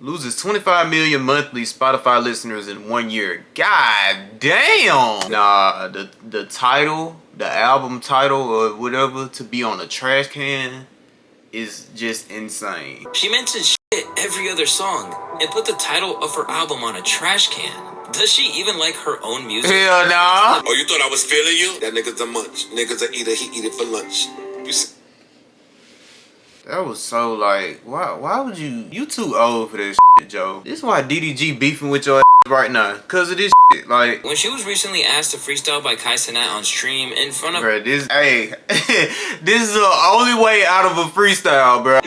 Loses 25 million monthly Spotify listeners in 1 year. God damn! Nah, the title, the album title or whatever, to be on a trash can is just insane. She mentions shit every other song and put the title of her album on a trash can. Does she even like her own music? Hell nah. Oh, you thought I was feeling you? That nigga's a munch. Nigga's a eater, he eat it for lunch. You see? That was so like, why would you too old for this shit, Joe. This is why DDG beefing with your ass right now. Cause of this shit, like. When she was recently asked to freestyle by Kai Cenat on stream in front of... Bruh, this is the only way out of a freestyle, bruh.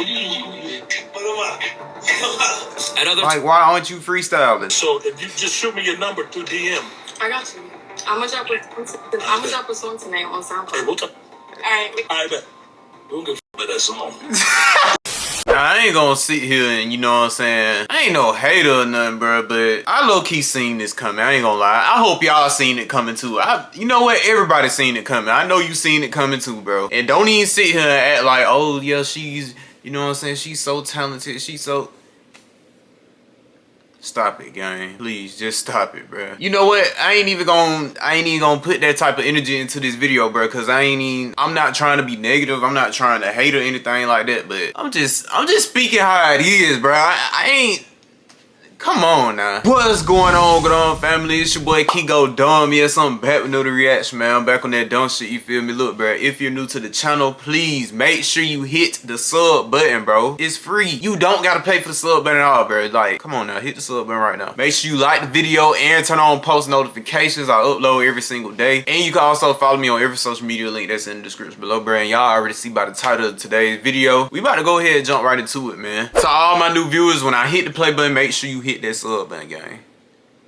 Like, why aren't you freestyling? So if you just shoot me your number through DM. I got you. I'm gonna drop a song tonight on SoundCloud. Hey, we'll talk. Alright. I bet. We'll give that song. Now, I ain't gonna sit here and, you know what I'm saying, I ain't no hater or nothing, bro, but I low-key seen this coming. I ain't gonna lie. I hope y'all seen it coming too. You know what? Everybody seen it coming. I know you seen it coming too, bro. And don't even sit here and act like, oh, yeah, she's, you know what I'm saying, she's so talented. She's so... Stop it, gang. Please, just stop it, bro. You know what? I ain't even gonna put that type of energy into this video, bro, cause I'm not trying to be negative. I'm not trying to hate or anything like that, but I'm just speaking how it is, bro. I ain't. Come on now. What's going on, GeeGoDumb family? It's your boy KeeGoDumb. Yeah, something back with another reaction, man. I'm back on that dumb shit, you feel me? Look, bro, if you're new to the channel, please make sure you hit the sub button, bro. It's free. You don't gotta pay for the sub button at all, bro. Like, come on now, hit the sub button right now. Make sure you like the video and turn on post notifications. I upload every single day. And you can also follow me on every social media link that's in the description below, bro. And y'all already see by the title of today's video. We about to go ahead and jump right into it, man. To all my new viewers, when I hit the play button, make sure you hit that sub button, gang.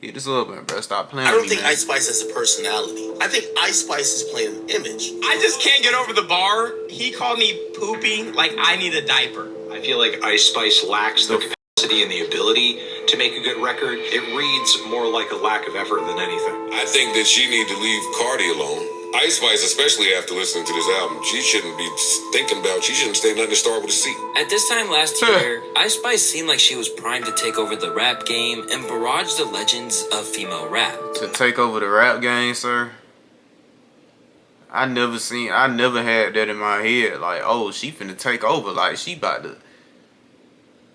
Hit the sub button, bro. Stop playing. I don't with me, think man. Ice Spice has a personality. I think Ice Spice is playing an image. I just can't get over the bar. He called me poopy like I need a diaper. I feel like Ice Spice lacks the capacity and the ability to make a good record. It reads more like a lack of effort than anything. I think that she need to leave Cardi alone. Ice Spice, especially after listening to this album, she shouldn't be thinking about, she shouldn't say nothing to start with a C. At this time last year, Ice Spice seemed like she was primed to take over the rap game and barrage the legends of female rap. To take over the rap game, sir? I never had that in my head. Like, oh, she finna take over. Like, she about to...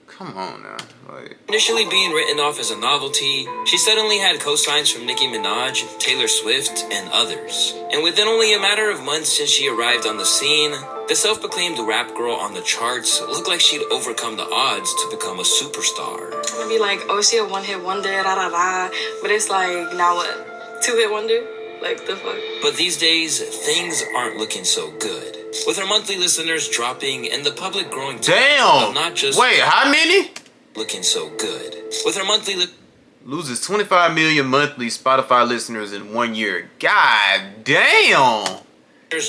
Come on now. Like... Initially being written off as a novelty, she suddenly had co-signs from Nicki Minaj, Taylor Swift, and others. And within only a matter of months since she arrived on the scene, the self-proclaimed rap girl on the charts looked like she'd overcome the odds to become a superstar. I'm gonna be like, oh, she a one-hit wonder, da da da. But it's like, now what? Two-hit wonder? Like, the fuck? But these days, things aren't looking so good. With her monthly listeners dropping and the public growing damn! Of not just wait, how many? Looking so good. With her monthly loses 25 million monthly Spotify listeners in 1 year. God damn!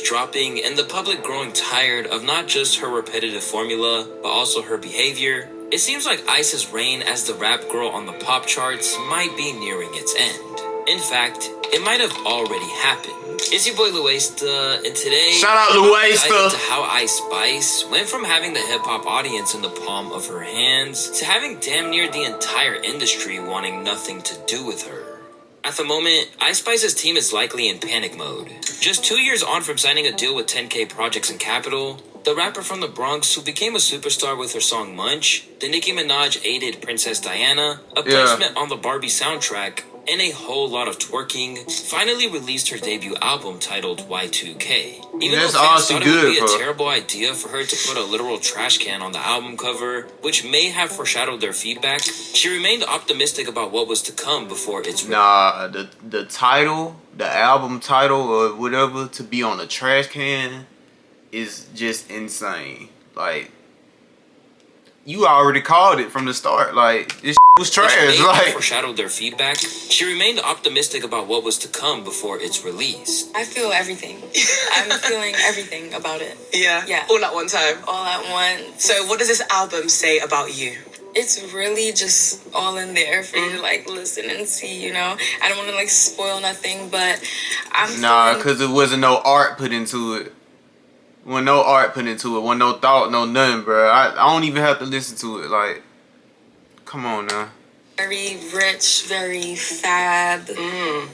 Dropping and the public growing tired of not just her repetitive formula, but also her behavior, it seems like Ice's reign as the rap girl on the pop charts might be nearing its end. In fact, it might have already happened. It's your boy Luesta, and today, shout out Luesta, dive into how Ice Spice went from having the hip-hop audience in the palm of her hands to having damn near the entire industry wanting nothing to do with her. At the moment, Ice Spice's team is likely in panic mode. Just 2 years on from signing a deal with 10K Projects and Capital, the rapper from the Bronx who became a superstar with her song Munch, the Nicki Minaj-aided Princess Diana, a placement on the Barbie soundtrack, and a whole lot of twerking, finally released her debut album titled Y2K. Even though fans thought it would be a terrible idea for her to put a literal trash can on the album cover, which may have foreshadowed their feedback, she remained optimistic about what was to come before its... Nah, the title, the album title or whatever, to be on a trash can is just insane. Like, you already called it from the start. Like, this was trash. Like, foreshadowed their feedback. She remained optimistic about what was to come before its release. I feel everything. I'm feeling everything about it. Yeah? Yeah. All at one time? All at once. So what does this album say about you? It's really just all in there for you to like listen and see, you know. I don't want to like spoil nothing, but I'm because there wasn't no art put into it. Wasn't no art put into it. Wasn't no thought, no nothing, bro. I don't even have to listen to it. Like, Come on now. Very rich, very fab,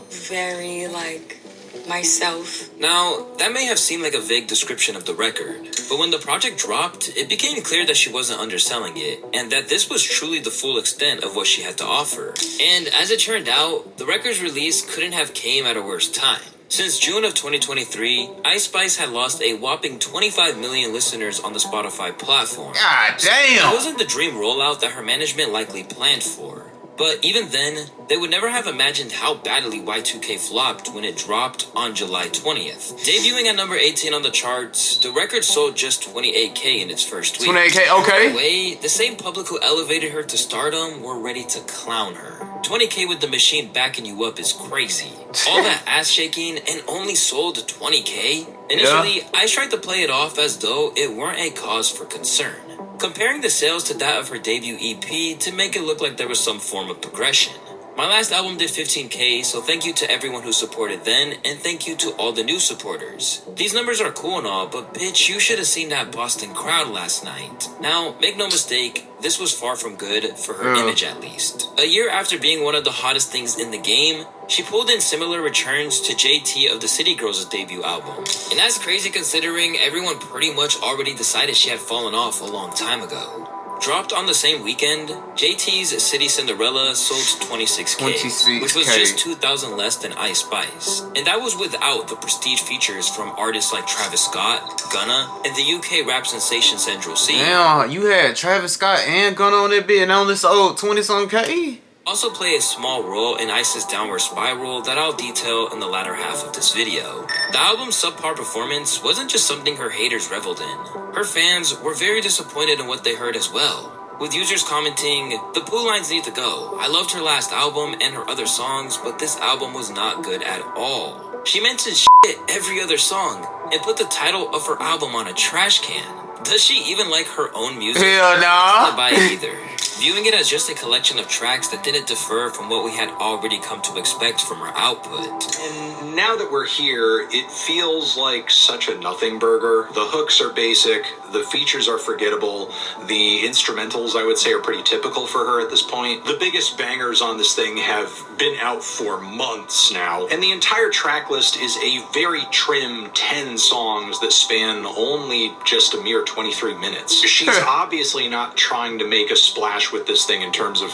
very like myself. Now, that may have seemed like a vague description of the record, but when the project dropped, it became clear that she wasn't underselling it, and that this was truly the full extent of what she had to offer. And as it turned out, the record's release couldn't have came at a worse time. Since June of 2023, Ice Spice had lost a whopping 25 million listeners on the Spotify platform. God It damn. wasn't the dream rollout that her management likely planned for. But even then, they would never have imagined how badly Y2K flopped when it dropped on July 20th. Debuting at number 18 on the charts, the record sold just 28K in its first week. 28K, okay. By the way, the same public who elevated her to stardom were ready to clown her. 20K with the machine backing you up is crazy. All that ass shaking and only sold 20K? Initially, I tried to play it off as though it weren't a cause for concern, comparing the sales to that of her debut EP to make it look like there was some form of progression. My last album did 15K, so thank you to everyone who supported then, and thank you to all the new supporters. These numbers are cool and all, but bitch, you should have seen that Boston crowd last night. Now, make no mistake, this was far from good, for her image at least. A year after being one of the hottest things in the game, she pulled in similar returns to JT of the City Girls' debut album. And that's crazy considering everyone pretty much already decided she had fallen off a long time ago. Dropped on the same weekend, JT's City Cinderella sold 26K, which was just 2,000 less than Ice Spice. And that was without the prestige features from artists like Travis Scott, Gunna, and the UK rap sensation Central C. Damn, you had Travis Scott and Gunna on that bit and only sold 20-something K? Also play a small role in Ice's downward spiral that I'll detail in the latter half of this video. The album's subpar performance wasn't just something her haters reveled in. Her fans were very disappointed in what they heard as well, with users commenting, "The poo lines need to go. I loved her last album and her other songs, but this album was not good at all. She mentioned shit every other song and put the title of her album on a trash can. Does she even like her own music? Hell nah. Not buy it either." Viewing it as just a collection of tracks that didn't differ from what we had already come to expect from her output. And now that we're here, it feels like such a nothing burger. The hooks are basic, the features are forgettable, the instrumentals, I would say, are pretty typical for her at this point. The biggest bangers on this thing have been out for months now, and the entire track list is a very trim 10 songs that span only just a mere 23 minutes. She's obviously not trying to make a splash with this thing in terms of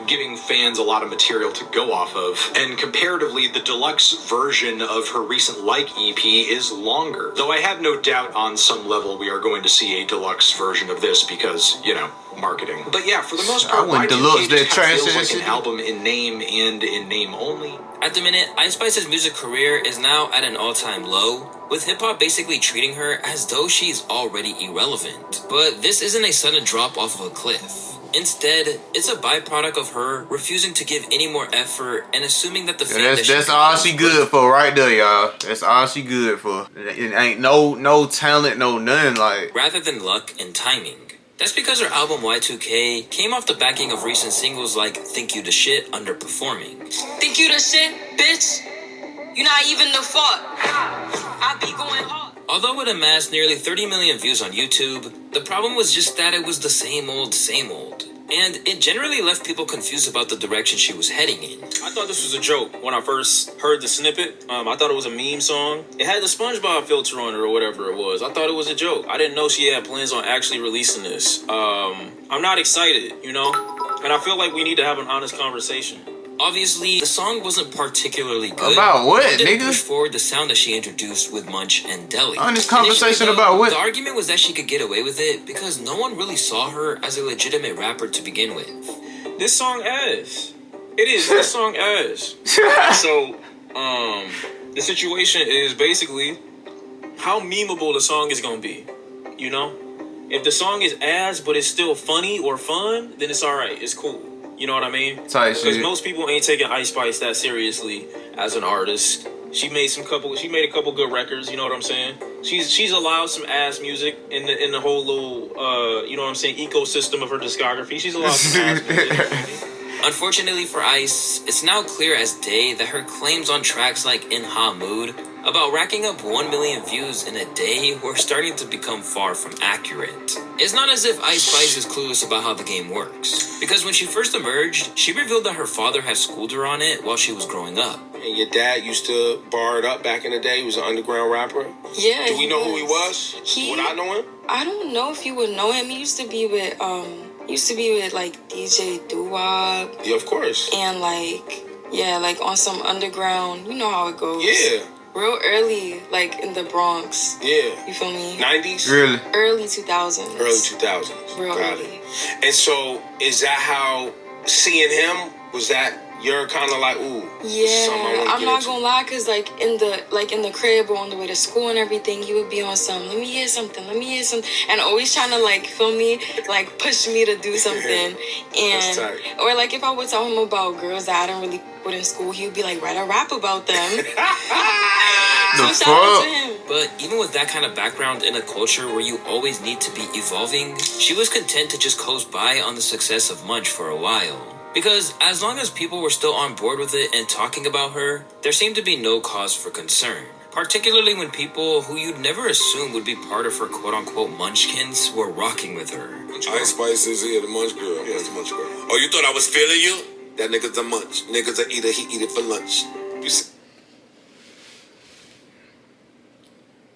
giving fans a lot of material to go off of. And comparatively, the deluxe version of her recent Like EP is longer. Though I have no doubt on some level we are going to see a deluxe version of this because, you know, marketing. But yeah, for the most part, deluxe that trash feels like shit. an album in name and in name only. At the minute, Ice Spice's music career is now at an all-time low, with hip-hop basically treating her as though she's already irrelevant. But this isn't a sudden drop off of a cliff. Instead, it's a byproduct of her refusing to give any more effort and assuming that the fame That's all she good for right there, y'all. That's all she good for. It ain't no talent, no nothing like. rather than luck and timing. That's because her album Y2K came off the backing of recent singles like Think You the Shit underperforming. Think you the shit, bitch? You're not even the fuck. I be going hard. Although it amassed nearly 30 million views on YouTube, the problem was just that it was the same old, and it generally left people confused about the direction she was heading in. I thought this was a joke when I first heard the snippet. I thought it was a meme song. It had the SpongeBob filter on it or whatever it was. I thought it was a joke. I didn't know she had plans on actually releasing this. I'm not excited, you know? And I feel like we need to have an honest conversation. Obviously, the song wasn't particularly good. About what, Nor did it nigga? push forward the sound that she introduced with Munch and Deli. Honest conversation Initially, though, about what? The argument was that she could get away with it because no one really saw her as a legitimate rapper to begin with. This song ass. It is. This song ass. So, the situation is basically how memeable the song is gonna be. You know? If the song is ass but it's still funny or fun, then it's alright. It's cool. You know what I mean? Tight Because shit. most people ain't taking Ice Spice that seriously as an artist. She made a couple good records, you know what I'm saying? She's allowed some ass music in the whole little you know what I'm saying, ecosystem of her discography. She's allowed some ass music. Unfortunately for Ice, it's now clear as day that her claims on tracks like In Ha Mood about racking up 1 million views in a day were starting to become far from accurate. It's not as if Ice Spice is clueless about how the game works, because when she first emerged, she revealed that her father had schooled her on it while she was growing up. And your dad used to bar it up back in the day. He was an underground rapper. Yeah. Do we know who he was? Would I know him? I don't know if you would know him. He used to be with like DJ Doo-Wop. Yeah, of course. And like on some underground, you know how it goes. Yeah. Real early, like in the Bronx. Yeah. You feel me? 90s? Really? Early 2000s. Early 2000s. Real Got early. it. And so, is that how seeing him, was that you're kind of like, ooh, yeah, I'm not gonna lie, cause like in the crib or on the way to school and everything, he would be on some, let me hear something, and always trying to like feel me, like push me to do something, and or like if I would tell him about girls that I didn't really put in school, he would be like, write a rap about them. So shout out to him. But even with that kind of background in a culture where you always need to be evolving, she was content to just coast by on the success of Munch for a while. Because as long as people were still on board with it and talking about her, there seemed to be no cause for concern. Particularly when people who you'd never assume would be part of her quote-unquote munchkins were rocking with her. Ice Spice is here, the munch girl. Yeah, it's the munch girl. Oh, you thought I was feeling you? That nigga's a munch. Nigga's a eater, he eat it for lunch. You see?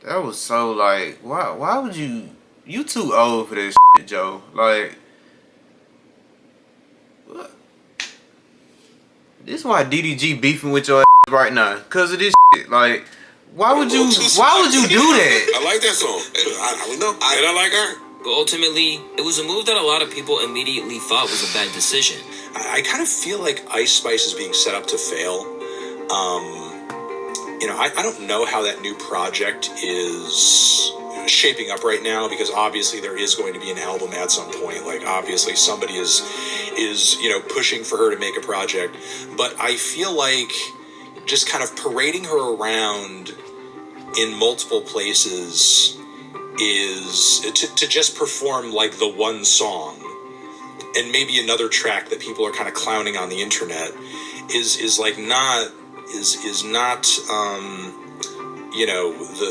That was so like, why would you too old for this shit, Joe. Like, what? This why DDG beefing with your ass right now, cause of this shit. Like, why would you do that? I like that song. I know. And I like her. But ultimately, it was a move that a lot of people immediately thought was a bad decision. I kind of feel like Ice Spice is being set up to fail. I don't know how that new project is shaping up right now, because obviously there is going to be an album at some point. Like, obviously somebody is pushing for her to make a project. But I feel like just kind of parading her around in multiple places is to just perform like the one song and maybe another track that people are kind of clowning on the internet is not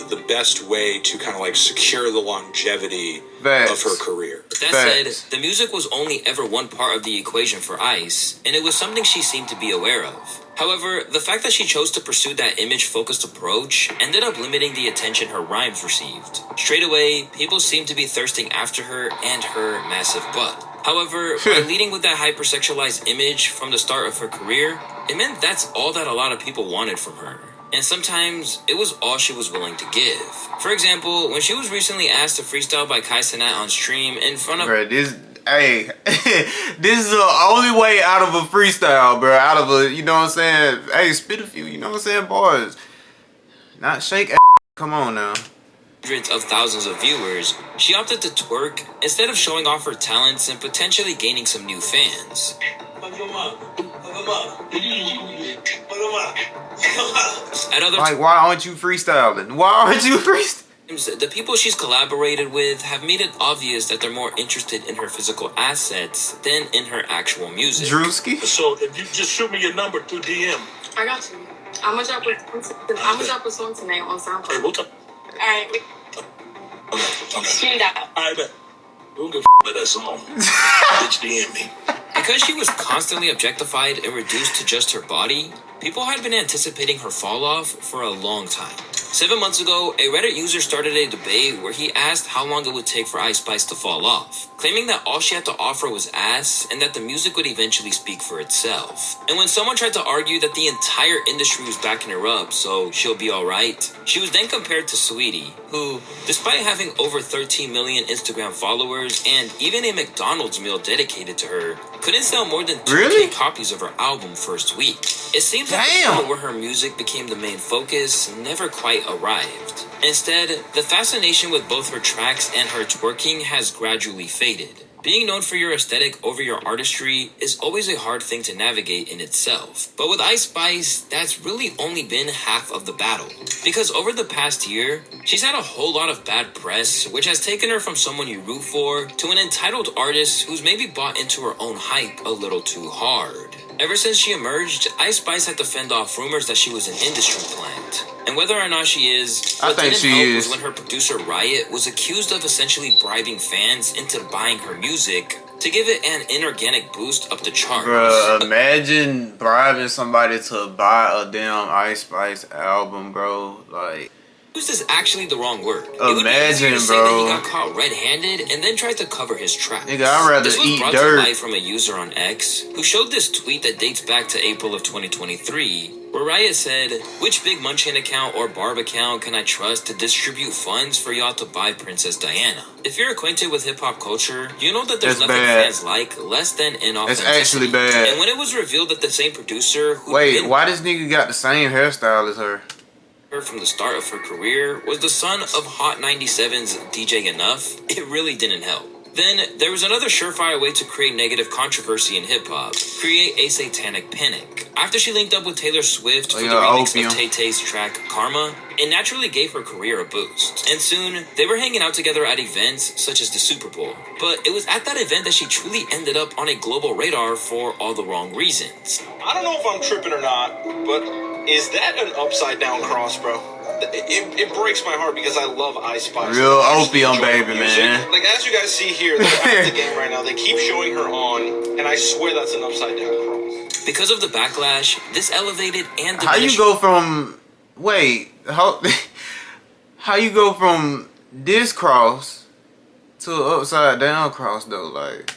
the best way to kind of like secure the longevity of her career. That said, the music was only ever one part of the equation for Ice, and it was something she seemed to be aware of. However, the fact that she chose to pursue that image-focused approach ended up limiting the attention her rhymes received. Straight away, people seemed to be thirsting after her and her massive butt. However, by leading with that hypersexualized image from the start of her career, it meant that's all that a lot of people wanted from her. And sometimes, it was all she was willing to give. For example, when she was recently asked to freestyle by Kai Cenat on stream in front of... Bruh, this is the only way out of a freestyle, bro. Out of a, you know what I'm saying? Hey, spit a few, you know what I'm saying, bars. Not shake ass. Come on now. Hundreds of thousands of viewers, she opted to twerk instead of showing off her talents and potentially gaining some new fans. Like, why aren't you freestyling? Why aren't you freestyling? The people she's collaborated with have made it obvious that they're more interested in her physical assets than in her actual music. Drewski? So if you just shoot me your number through DM. I got you. I'm gonna drop a song tonight on SoundCloud. Hey, we'll talk. Alright. Okay. Stream that. I bet. We don't give a that song. Bitch DM me. Because she was constantly objectified and reduced to just her body, people had been anticipating her fall off for a long time. 7 months ago, a Reddit user started a debate where he asked how long it would take for Ice Spice to fall off, claiming that all she had to offer was ass and that the music would eventually speak for itself. And when someone tried to argue that the entire industry was backing her up, so she'll be alright, she was then compared to Saweetie, who, despite having over 13 million Instagram followers and even a McDonald's meal dedicated to her, couldn't sell more than 2K copies of her album first week. It seems like the moment where her music became the main focus never quite arrived. Instead, the fascination with both her tracks and her twerking has gradually faded. Being known for your aesthetic over your artistry is always a hard thing to navigate in itself. But with Ice Spice, that's really only been half of the battle. Because over the past year, she's had a whole lot of bad press, which has taken her from someone you root for to an entitled artist who's maybe bought into her own hype a little too hard. Ever since she emerged, Ice Spice had to fend off rumors that she was an industry plant. And whether or not she is, I what think didn't she help is. was when her producer Riot was accused of essentially bribing fans into buying her music to give it an inorganic boost up the charts. Bruh, imagine bribing somebody to buy a damn Ice Spice album, bro. Like, Used is actually the wrong word. It would be imagine, easier to say bro. that he got caught red-handed and then tried to cover his tracks. Nigga, I'd rather This was eat brought dirt. to light from a user on X who showed this tweet that dates back to April of 2023, where Riot said, "Which big Munchkin account or Barb account can I trust to distribute funds for y'all to buy Princess Diana? If you're acquainted with hip-hop culture, you know that there's That's nothing bad. fans like less than inauthenticity." That's actually bad. And when it was revealed that the same producer who wait, why this nigga got the same hairstyle as her? from the start of her career was the son of Hot 97's DJ Enough, it really didn't help. Then there was another surefire way to create negative controversy in hip-hop: create a satanic panic. After she linked up with Taylor Swift for the remix opium. of Tay-Tay's track Karma, it naturally gave her career a boost. And soon, they were hanging out together at events such as the Super Bowl. But it was at that event that she truly ended up on a global radar for all the wrong reasons. I don't know if I'm tripping or not, but is that an upside down cross, bro? It breaks my heart because I love Ice Spice. Real I opium, enjoy her baby, music. man. Like, as you guys see here, they're at the game right now. They keep showing her on, and I swear that's an upside down cross. Because of the backlash, this elevated and How you diminished go from how you go from this cross to an upside down cross though? Like,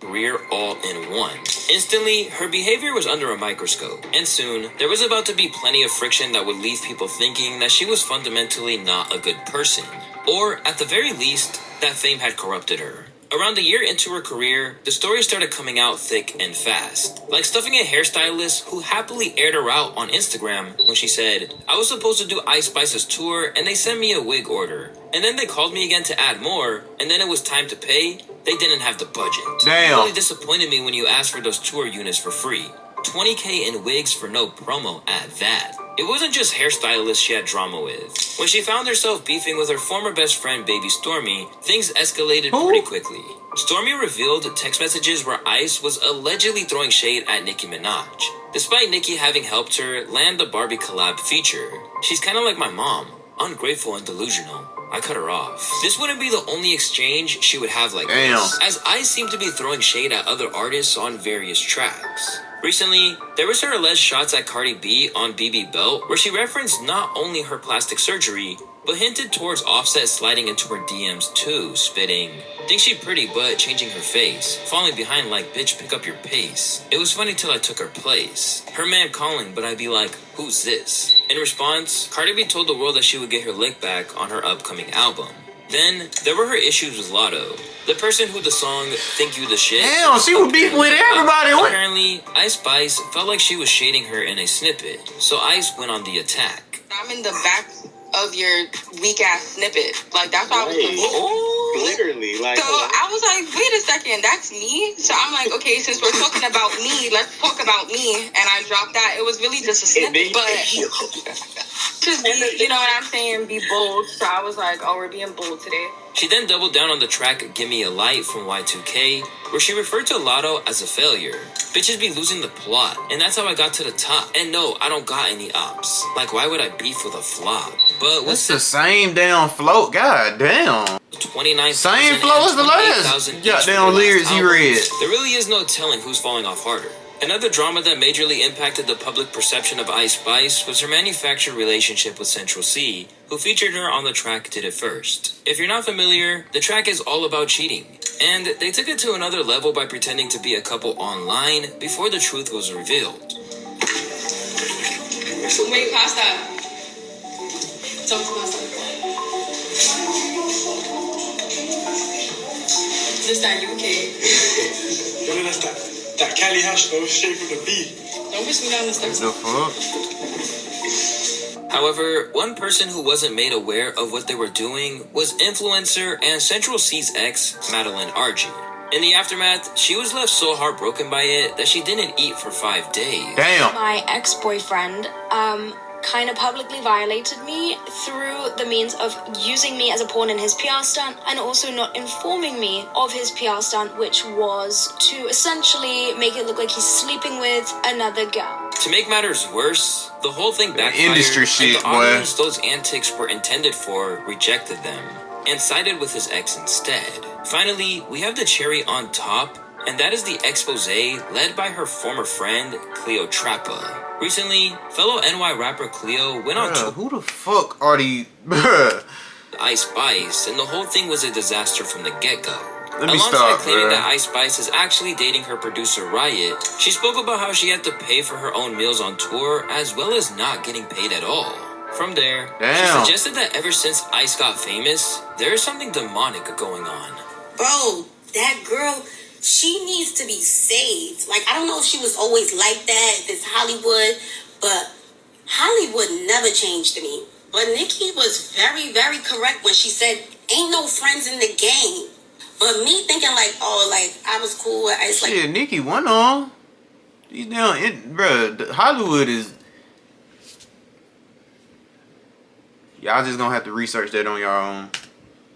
career all in one. Instantly, her behavior was under a microscope, and soon, there was about to be plenty of friction that would leave people thinking that she was fundamentally not a good person, or at the very least, that fame had corrupted her. Around a year into her career, the stories started coming out thick and fast, like stuffing a hairstylist who happily aired her out on Instagram when she said, "I was supposed to do Ice Spice's tour and they sent me a wig order, and then they called me again to add more, and then it was time to pay. They didn't have the budget. Damn. It really disappointed me when you asked for those tour units for free. $20K in wigs for no promo at that." It wasn't just hairstylists she had drama with. When she found herself beefing with her former best friend Baby Stormy, things escalated pretty quickly. Stormy revealed text messages where Ice was allegedly throwing shade at Nicki Minaj, despite Nicki having helped her land the Barbie collab feature. "She's kinda like my mom, ungrateful and delusional. I cut her off." This wouldn't be the only exchange she would have like this, as Ice seemed to be throwing shade at other artists on various tracks. Recently, there was her alleged shots at Cardi B on BB Belt, where she referenced not only her plastic surgery, but hinted towards Offset sliding into her DMs too, spitting, "Think she pretty but changing her face, falling behind like bitch pick up your pace. It was funny till I took her place. Her man calling but I'd be like, who's this?" In response, Cardi B told the world that she would get her lick back on her upcoming album. Then, there were her issues with Lotto, the person who the song "Think You the Shit." damn, she was beefing with everybody. What? Apparently, Ice Spice felt like she was shading her in a snippet, so Ice went on the attack. I'm in the back of your weak ass snippet. Like, that's why I was like, Literally, like. so I was like, wait a second, that's me? So I'm like, okay, since we're talking about me, let's talk about me. And I dropped that. It was really just a snippet, but just be, you know what I'm saying, be bold. So I was like, oh, we're being bold today. She then doubled down on the track "Gimme a Light" from Y2K, where she referred to Lotto as a failure. Bitches be losing the plot, and that's how I got to the top. And no, I don't got any ops. Like, why would I beef with a flop? But That's the same damn float. God damn. 29,000 Same flow as the last goddamn lyrics he read. There really is no telling who's falling off harder. Another drama that majorly impacted the public perception of Ice Spice was her manufactured relationship with Central C, who featured her on the track Did It First. If you're not familiar, the track is all about cheating, and they took it to another level by pretending to be a couple online before the truth was revealed. Wait, pass that. Don't pass that. This that UK. Yo, that's that Cali hash though, straight from the beat. Don't push me down the steps. The fuck? However, one person who wasn't made aware of what they were doing was influencer and Central C's ex, Madeline RG. In the aftermath, she was left so heartbroken by it that she didn't eat for 5 days. Damn. My ex-boyfriend, kind of publicly violated me through the means of using me as a pawn in his PR stunt and also not informing me of his PR stunt, which was to essentially make it look like he's sleeping with another girl. To make matters worse, the whole thing backfired, industry shit, and the audience those antics were intended for rejected them and sided with his ex instead. Finally, we have the cherry on top, and that is the expose led by her former friend, Cleo Trappa. Recently, fellow NY rapper Cleo went on tour. Who the fuck are these? Bruh. Ice Spice, and the whole thing was a disaster from the get-go. Let me Alongside stop, claiming bruh. that Ice Spice is actually dating her producer Riot, she spoke about how she had to pay for her own meals on tour as well as not getting paid at all. From there, she suggested that ever since Ice got famous, there is something demonic going on. Bro, that girl, she needs to be saved. Like, I don't know if she was always like that, if it's Hollywood, but Hollywood never changed me. But Nicki was very, very correct when she said, ain't no friends in the game. But me thinking like, oh, like, I was cool with Ice. Shit, Nicki won on. These down, bruh, Hollywood is... Y'all just gonna have to research that on your own.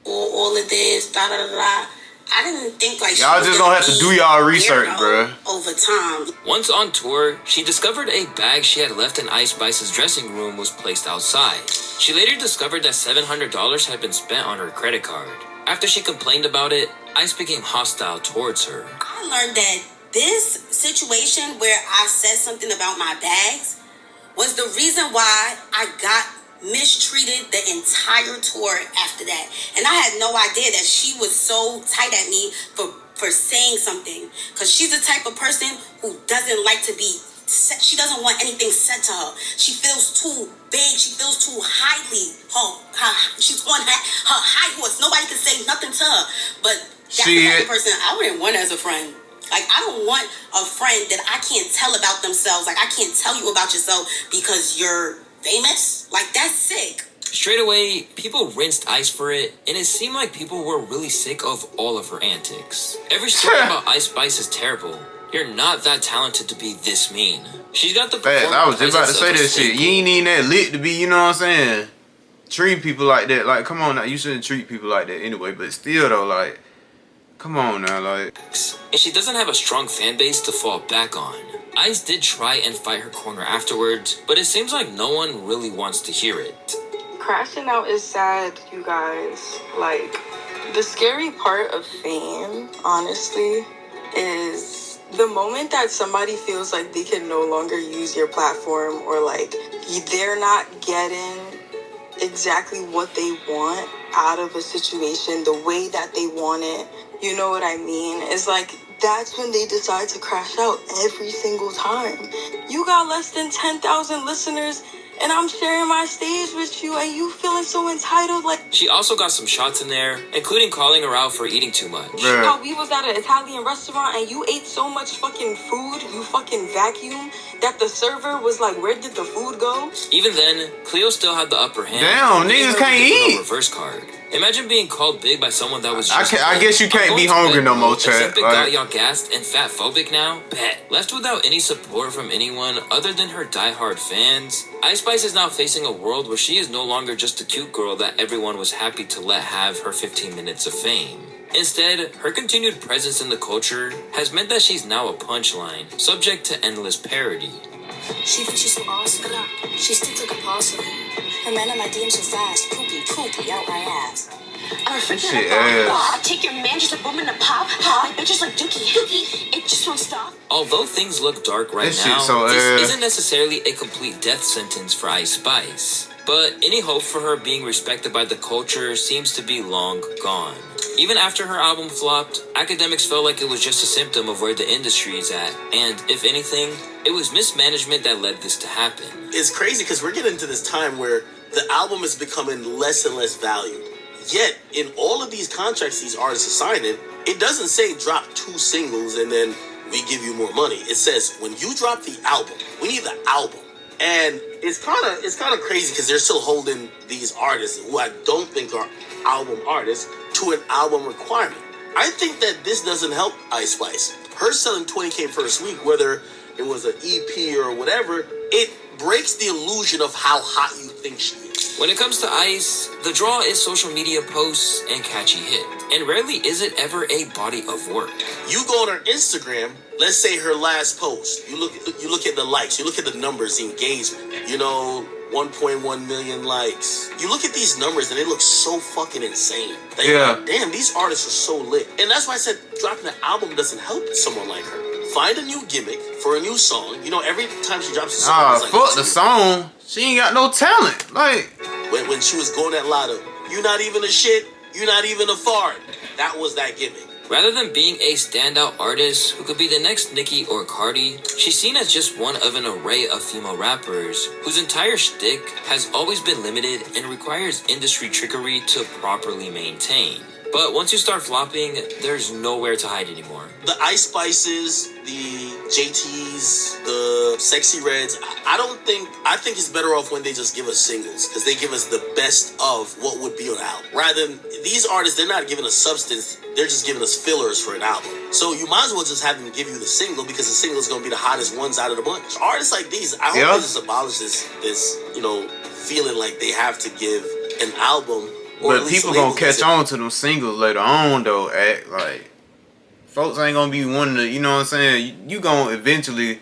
All of this, da da da da. I didn't think like y'all just gonna have to do y'all research, bruh. Over time. Once on tour, she discovered a bag she had left in Ice Spice's dressing room was placed outside. She later discovered that $700 had been spent on her credit card. After she complained about it, Ice became hostile towards her. I learned that this situation where I said something about my bags was the reason why I got mistreated the entire tour after that. And I had no idea that she was so tight at me for saying something. Because she's the type of person who doesn't like to be, she doesn't want anything said to her. She feels too big. She feels too highly. She's on her high horse. Nobody can say nothing to her. But that's the type of person I wouldn't want as a friend. Like, I don't want a friend that I can't tell about themselves. Like, I can't tell you about yourself because you're famous. Like, that's sick. Straight away, people rinsed Ice for it, and it seemed like people were really sick of all of her antics. Every story about Ice Spice is terrible. You're not that talented to be this mean. She's got the Facts, I was just about to say that shit. You ain't even that lit to be, you know what I'm saying? Treat people like that. Like, come on now. You shouldn't treat people like that anyway. But still, though, like, come on now, like. And she doesn't have a strong fan base to fall back on. Ice did try and fight her corner afterwards, but it seems like no one really wants to hear it. Crashing out is sad, you guys. Like, the scary part of fame, honestly, is the moment that somebody feels like they can no longer use your platform, or like they're not getting exactly what they want out of a situation the way that they want it. You know what I mean? It's like, that's when they decide to crash out every single time. You got less than 10,000 listeners and I'm sharing my stage with you and you feeling so entitled. Like, she also got some shots in there, including calling her out for eating too much. How we was at an Italian restaurant and you ate so much fucking food, you fucking vacuum, that the server was like, where did the food go? Even then, Cleo still had the upper hand. Damn, niggas can't eat. Reverse card. Imagine being called big by someone that was just I guess you can't be hungry no more, Chad. If got y'all gassed and fat phobic now, bet. Left without any support from anyone other than her diehard fans, Ice Spice is now facing a world where she is no longer just a cute girl that everyone was happy to let have her 15 minutes of fame. Instead, her continued presence in the culture has meant that she's now a punchline, subject to endless parody. She thinks she's so awesome. She sticks like a possum. Her man on my DM so fast. Poopy, out my ass. I'm a freaking I take your man just a boom in the pop. Bitches like Dookie. It just won't stop. Although things look dark right This now, shit so, this isn't necessarily a complete death sentence for Ice Spice. But any hope for her being respected by the culture seems to be long gone. Even after her album flopped, academics felt like it was just a symptom of where the industry is at. And if anything, it was mismanagement that led this to happen. It's crazy because we're getting into this time where the album is becoming less and less valued. Yet, in all of these contracts these artists are signing, it doesn't say drop 2 singles and then we give you more money. It says when you drop the album, we need the album. And it's kind of crazy because they're still holding these artists who I don't think are album artists to an album requirement. I think that this doesn't help Ice Spice. her selling 20K first week, whether it was an EP or whatever, it breaks the illusion of how hot you think she is. When it comes to Ice, the draw is social media posts and catchy hits, and rarely is it ever a body of work. You go on her Instagram, let's say her last post, you look at the likes, you look at the numbers, the engagement, 1.1 million likes. You look at these numbers and they look so fucking insane. Like, damn, these artists are so lit. And that's why I said dropping an album doesn't help someone like her. Find a new gimmick for a new song. Every time she drops a song, it's like, fuck the song. She ain't got no talent. Like when she was going that lot of, you not even a shit, you not even a fart. That was that gimmick. Rather than being a standout artist who could be the next Nicki or Cardi, she's seen as just one of an array of female rappers whose entire shtick has always been limited and requires industry trickery to properly maintain. But once you start flopping, there's nowhere to hide anymore. The Ice Spices, the JTs, the Sexy Reds, I think it's better off when they just give us singles, because they give us the best of what would be on an album. Rather than these artists, they're not giving us substance, they're just giving us fillers for an album. So you might as well just have them give you the single, because the single is going to be the hottest ones out of the bunch. Artists like these, I hope they just abolish this feeling like they have to give an album. But people gonna catch on to them singles later on though. Like folks ain't gonna be wanting to, you know what I'm saying? You gonna eventually,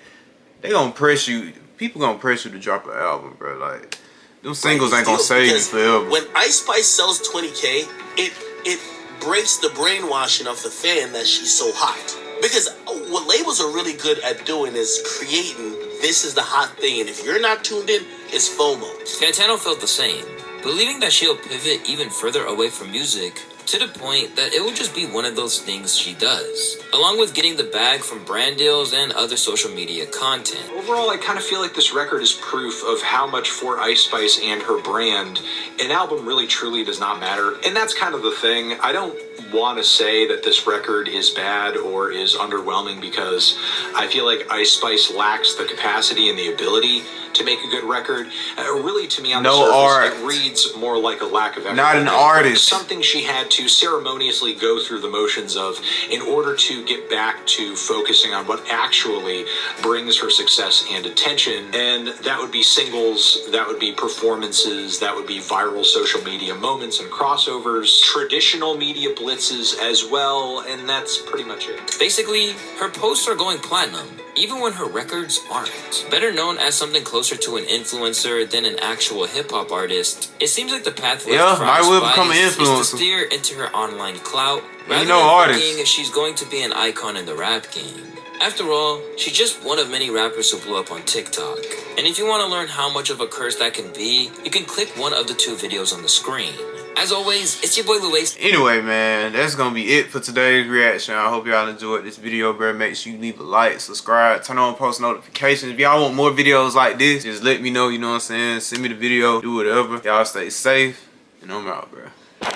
they gonna press you. People gonna press you to drop an album, bro. Like them singles ain't gonna save you forever. When Ice Spice sells 20K, it breaks the brainwashing of the fan that she's so hot. Because what labels are really good at doing is creating, this is the hot thing, and if you're not tuned in, it's FOMO. Fantano felt the same, believing that she'll pivot even further away from music to the point that it will just be one of those things she does, along with getting the bag from brand deals and other social media content. Overall, I kind of feel like this record is proof of how much for Ice Spice and her brand, an album really truly does not matter. And that's kind of the thing. I don't want to say that this record is bad or is underwhelming, because I feel like Ice Spice lacks the capacity and the ability to make a good record. Really, to me, on the surface, it reads more like a lack of effort. Not an artist. Something she had to ceremoniously go through the motions of in order to get back to focusing on what actually brings her success and attention. And that would be singles, that would be performances, that would be viral social media moments and crossovers, traditional media blitzes as well, and that's pretty much it. Basically, her posts are going platinum, even when her records aren't. Better known as something closer to an influencer than an actual hip-hop artist, it seems like the path left for Ice Spice is to steer into her online clout, rather than thinking she's going to be an icon in the rap game. After all, she's just one of many rappers who blew up on TikTok. And if you want to learn how much of a curse that can be, you can click one of the 2 videos on the screen. As always, it's your boy Luis. Anyway, man, that's gonna be it for today's reaction. I hope y'all enjoyed this video, bro. Make sure you leave a like, subscribe, turn on post notifications. If y'all want more videos like this, just let me know, you know what I'm saying? Send me the video, do whatever. Y'all stay safe, and I'm out, bro.